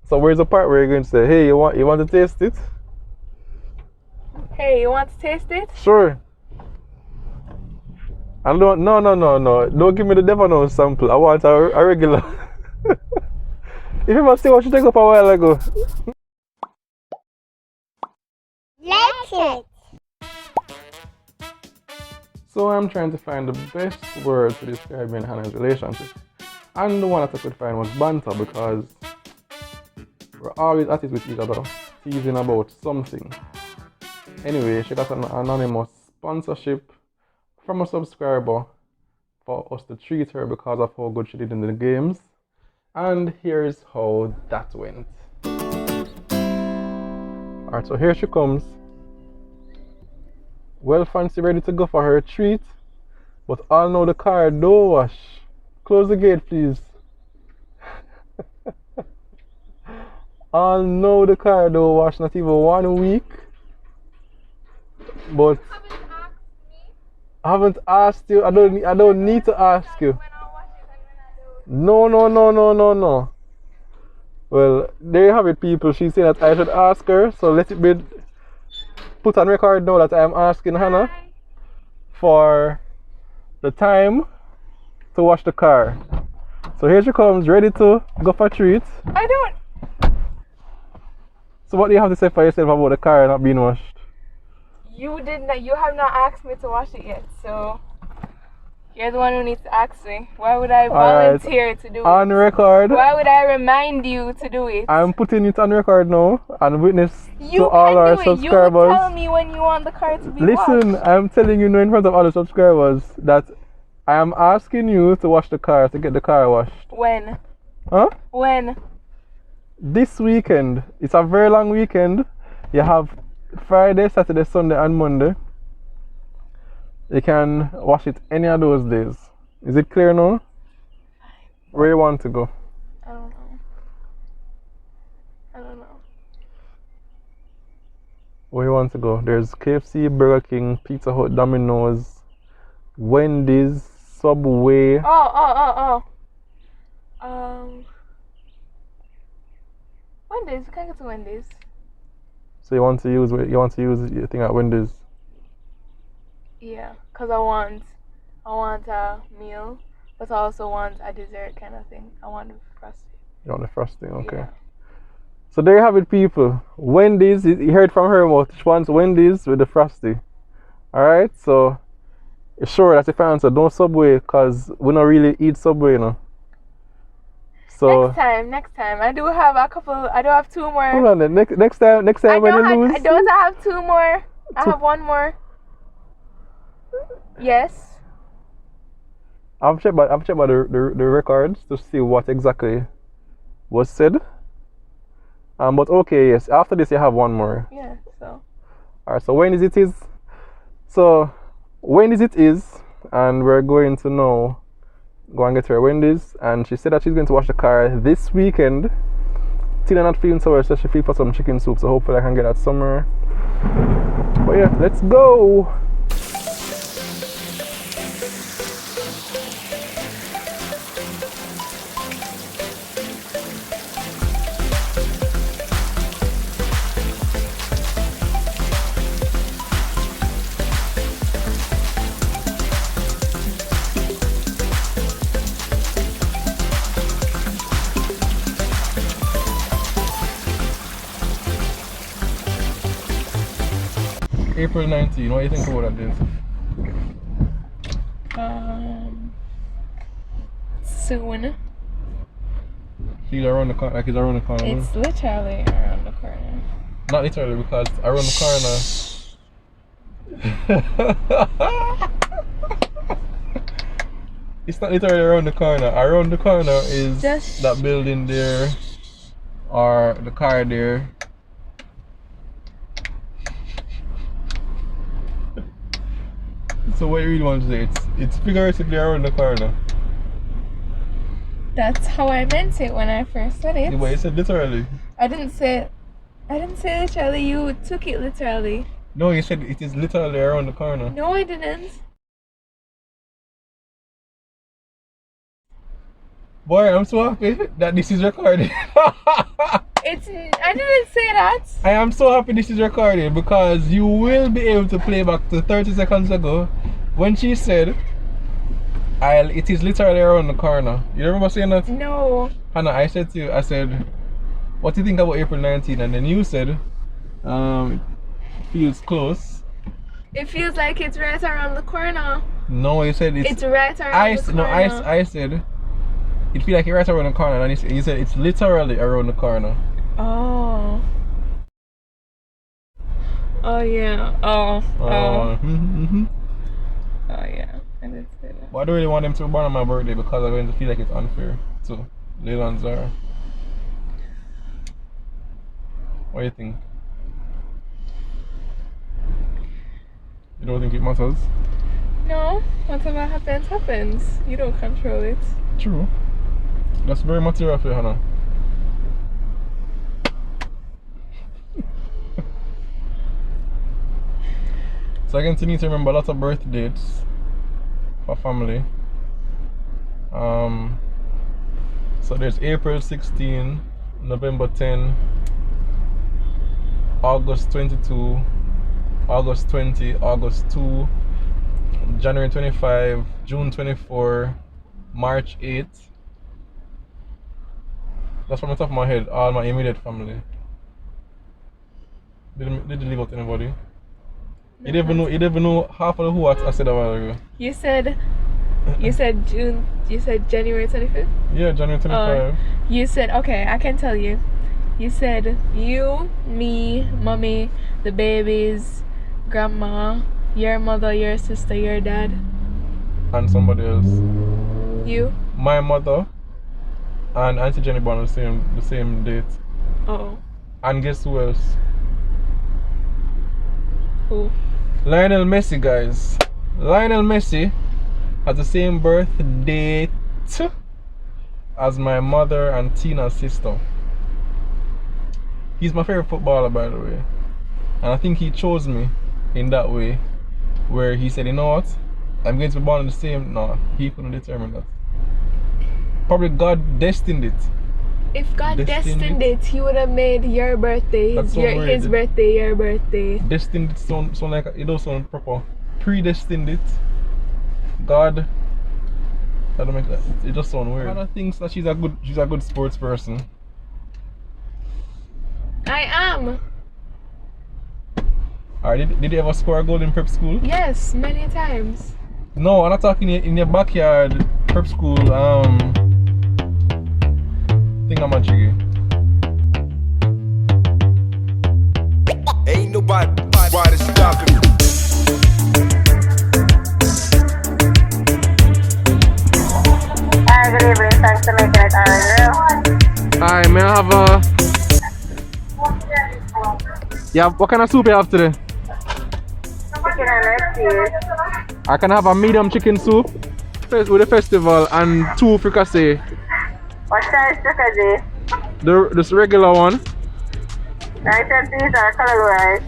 So where's the part where you're going to say, hey, you want to taste it? Hey, you want to taste it? Sure. And no. Don't give me the devil no sample. I want a regular. If you must see what you take up a while ago. Let's it. So I'm trying to find the best word to describe me and Hannah's relationship. And the one that I could find was banter, because we're always at it with each other, teasing about something. Anyway, she got an anonymous sponsorship from a subscriber for us to treat her because of how good she did in the games. And here's how that went. Alright, so here she comes. Well, fancy, ready to go for her treat. But all know the car door wash. Close the gate, please. All know the car door wash, not even 1 week. But I haven't asked you. I don't need to ask you. No. Well, there you have it, people. She's saying that I should ask her, so let it be put on record now that I am asking Hannah for the time to wash the car. So here she comes, ready to go for treats. I don't. So what do you have to say for yourself about the car not being washed? You have not asked me to wash it yet, so you're the one who needs to ask me. Why would I volunteer to do it? On record. Why would I remind you to do it? I'm putting it on record now and witness to all our subscribers. You tell me when you want the car to be Listen, washed. I'm telling you now in front of all the subscribers that I am asking you to wash the car, to get the car washed. When? Huh? When? This weekend. It's a very long weekend. You have Friday, Saturday, Sunday and Monday. You can wash it any of those days. Is it clear now? Where you want to go? I don't know. Where you want to go? There's KFC, Burger King, Pizza Hut, Domino's, Wendy's, Subway. Oh. Wendy's. We can get to Wendy's. So you want to use your thing at Wendy's? Yeah, cause I want a meal, but I also want a dessert kind of thing. I want the frosty. You want the frosting, okay. Yeah. So there you have it, people. Wendy's, you heard from her mouth. She wants Wendy's with the frosty. Alright, so sure that's the answer. Don't Subway, cause we don't really eat Subway, you know. So next time. I do have 2 more. Hold on then. Next time when you lose. I don't have 2 more. I have 1 more. Yes. I've checked by the records to see what exactly was said. But okay, yes. After this, you have 1 more. Yeah. So. Alright. So when is it? And we're going to now go and get her Wendy's. And she said that she's going to wash the car this weekend. Still not feeling so well, so she feels for some chicken soup. So hopefully I can get that somewhere. But yeah, let's go. April 19, what do you think about that date? Soon. She's around the corner, like it's around the corner. It's literally around the corner. Not literally, because around the corner. It's not literally around the corner. Around the corner is just that building there, or the car there. So what you really want to say? It's figuratively around the corner. That's how I meant it when I first said it. Yeah, but you said literally. I didn't say literally. You took it literally. No, you said it is literally around the corner. No, I didn't. Boy, I'm so happy that this is recorded. I didn't say that. I am so happy this is recorded because you will be able to play back to 30 seconds ago when she said, it is literally around the corner. You remember saying that? No. Hannah, I said to you, I said, what do you think about April 19? And then you said, feels close. It feels like it's right around the corner. No, you said it's right around the corner. I said, it feels like it's right around the corner. And you said it's literally around the corner. Oh. Oh, yeah. Oh. Mm-hmm. Oh, yeah. I did say that. But I don't really want them to be born on my birthday because I'm going to feel like it's unfair to Layla and Zara. What do you think? You don't think it matters? No. Whatever happens, happens. You don't control it. True. That's very material for you, Hannah. So I continue to remember a lot of birth dates for family. So there's April 16, November 10, August 22, August 20, August 2, January 25, June 24, March 8. That's from the top of my head, all my immediate family. Did you leave out anybody? You didn't know half of the who I said a while ago. You said June. You said January 25th. Yeah, January 25. You said, okay, I can tell you. You said you, me, mommy, the babies, grandma, your mother, your sister, your dad, and somebody else. You. My mother and Auntie Jenny born on the same date. Oh. And guess who else? Who? Lionel Messi, guys. Lionel Messi has the same birth date as my mother and Tina's sister. He's my favorite footballer, by the way. And I think he chose me in that way, where he said, you know what? I'm going to be born in the same... No, he couldn't determine that. Probably God destined it. If God destined it, he would have made your birthday, his birthday, your birthday. Destined it sound like it don't sound proper. Predestined it. God. I don't make that. It just sounds weird. Hannah thinks that she's a good sports person. I am. Alright, did you ever score a goal in prep school? Yes, many times. No, I'm not talking in your backyard prep school. Thingamajiggy. Ain't nobody stopping me. Hi, good evening. Thanks for making it on. Hi, may I have a... Yeah, what kind of soup you have today? Chicken and red cheese. I can have a medium chicken soup with the festival and 2 fricassee. What size fricassee? This regular one. Rice and peas or colored rice?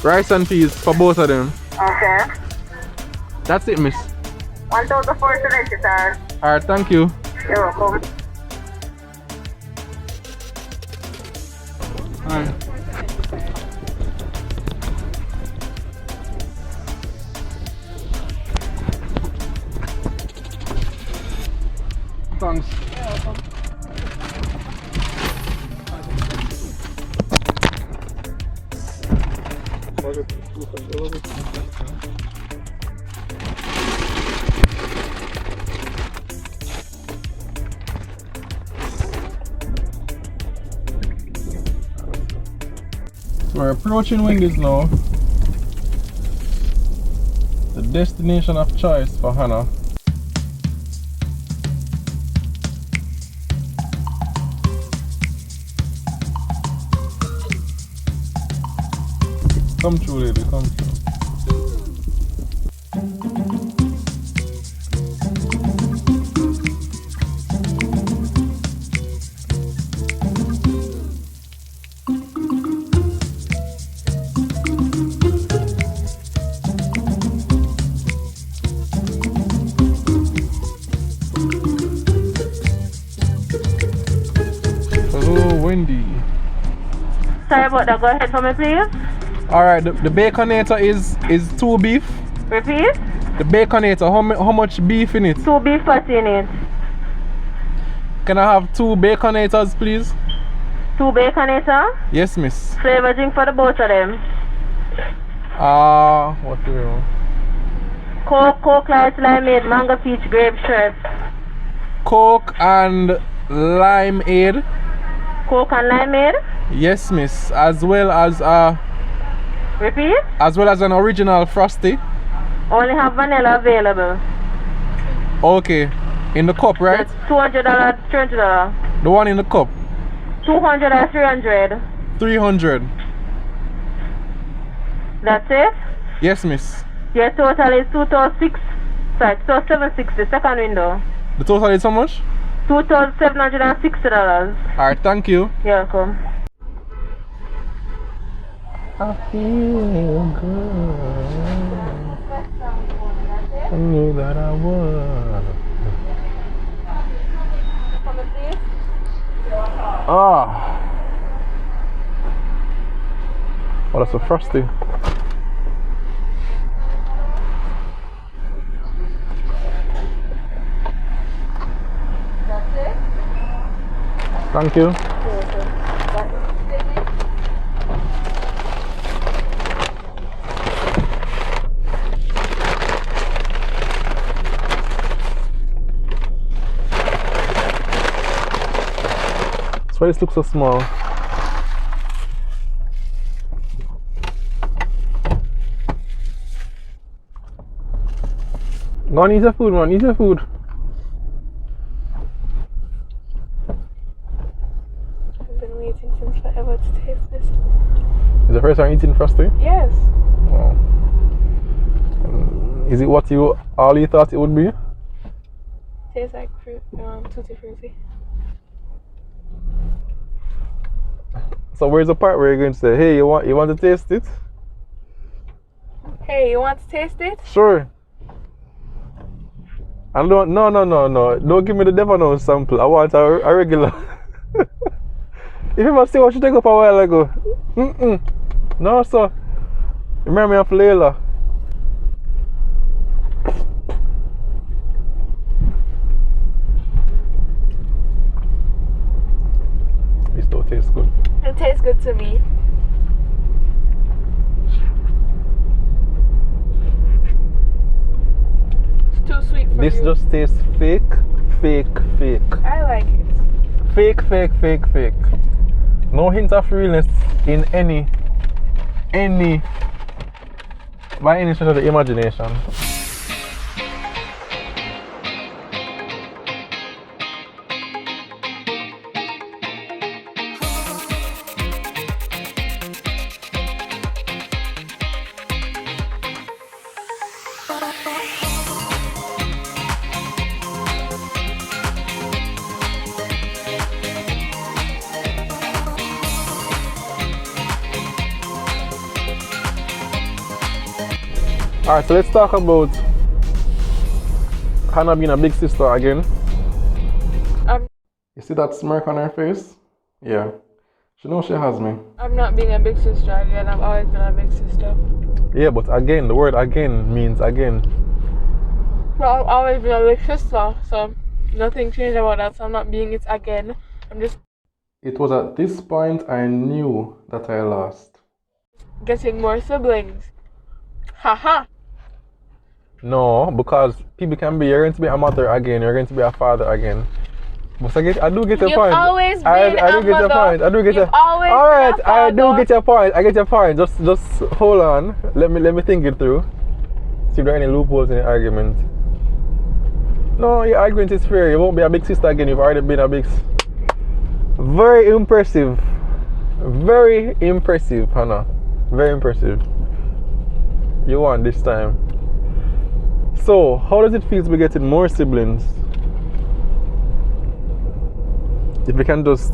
Rice and peas for both of them. Okay. That's it, miss. 1,400 selected, sir. Alright, thank you. You're welcome. Hi. Thanks. We're approaching Wendy's now. The destination of choice for Hannah. Come true, lady, come true. Hello, Wendy. Sorry about that. Go ahead for me, please. Alright, the baconator is 2 beef. Repeat. The baconator, how much beef in it? 2 beef patty in it. Can I have 2 baconators, please? 2 baconator. Yes, miss. Flavor drink for the both of them. What do you know? Coke, light, limeade, mango, peach, grape, stress. Coke and limeade. Coke and limeade. Yes, miss. As well as Repeat. as well as an original frosty. Only have vanilla available. Okay. In the cup, right? That's $200, $300. The one in the cup. 200 or 300. 300. That's it. Yes, miss. Your total is 2,600. Sorry, 2,760. Second window. The total is how much? $2,760. Alright, thank you. You're welcome. I feel good. I knew that I would. Oh, that's so frosty. Thank you. That's why this looks so small. Go on, eat your food, man. Eat your food. I've been waiting since forever to taste this. Is the first time eating frosty? Yes. Wow. Is it what you thought it would be? Tastes like fruit, tutti frutti. So where's the part where you're going to say, hey, you want to taste it? Hey, you want to taste it? Sure. And no. Don't give me the Devon sample. I want a regular. If you must see what you take up a while ago. No, sir. Remember me of Layla. It still tastes good. It tastes good to me. It's too sweet for This you. just tastes fake. I like it. Fake. No hint of realness in any by any stretch of the imagination. Alright, so let's talk about Hannah being a big sister again. You see that smirk on her face? Yeah. She knows she has me. I'm not being a big sister again. I've always been a big sister. Yeah, but again, the word again means again. Well, I've always been a big sister, so nothing changed about that. So I'm not being it again. I'm just It was at this point I knew that I lost. getting more siblings. Haha. No, because people can be, you're going to be a mother again, you're going to be a father again. But I do get your You've point. always been I do a get your mother. point. I do get You've your always Alright, been a I do father. get your point. I get your point. Just hold on. Let me think it through. See if there are any loopholes in the argument. No, your argument is fair. You won't be a big sister again. You've already been a big. Very impressive. Very impressive, Hannah. Very impressive. You won this time. So, how does it feel to be getting more siblings? If we can just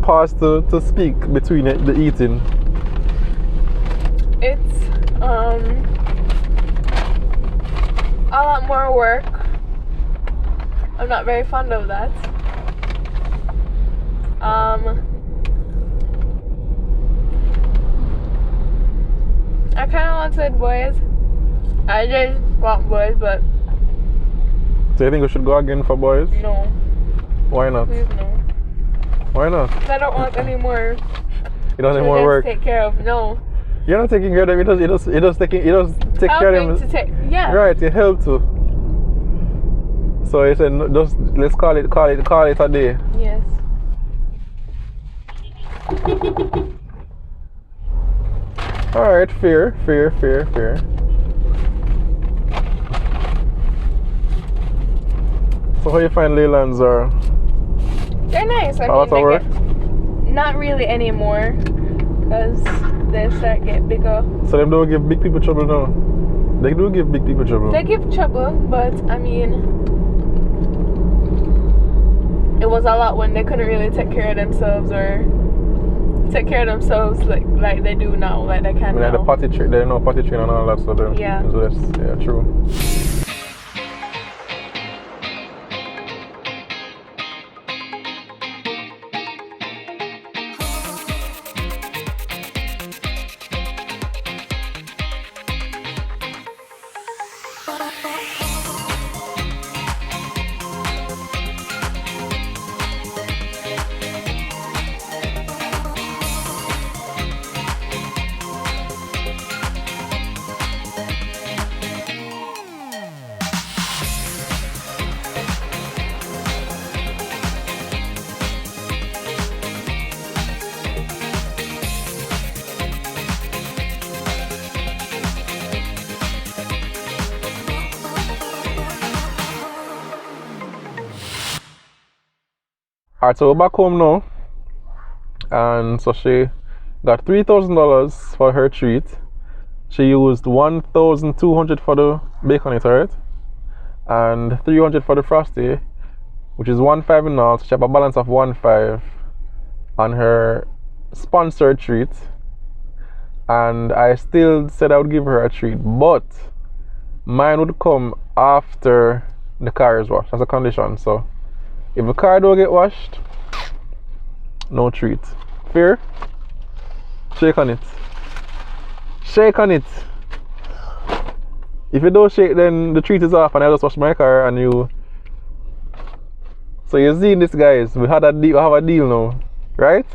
pause to speak between the eating. It's a lot more work. I'm not very fond of that. wanted boys. I did want boys, but So you think we should go again for boys? no. Why not? Please no. Why not? I don't want any more You don't need more children work. to take care of. No. You're not taking care of them. You just take care of Helping them. to take. Yeah. Right, you help to. So you said just let's call it a day. Yes. All right, fair. So how you find Leylands are? They're nice. I A lot mean, of work? not really anymore, because they start get bigger. So them don't give big people trouble now. They do give big people trouble. They give trouble, but I mean, it was a lot when they couldn't really take care of themselves or take care of themselves like they do now, like they can I mean, like now. the potty train, they know potty train and all that, so then Yeah. so that's, yeah, true. Alright, so we're back home now. And so she got $3,000 for her treat. She used $1,200 for the Baconator, right? And $300 for the Frosty, which is $1,500 in all. So she have a balance of $1,500 on her sponsored treat. And I still said I would give her a treat, but mine would come after the car is washed. That's a condition. So if the car don't get washed, no treat. Fair? Shake on it. Shake on it. If you don't shake, then the treat is off and I just wash my car and you. So you see this, guys, we have a deal now, right?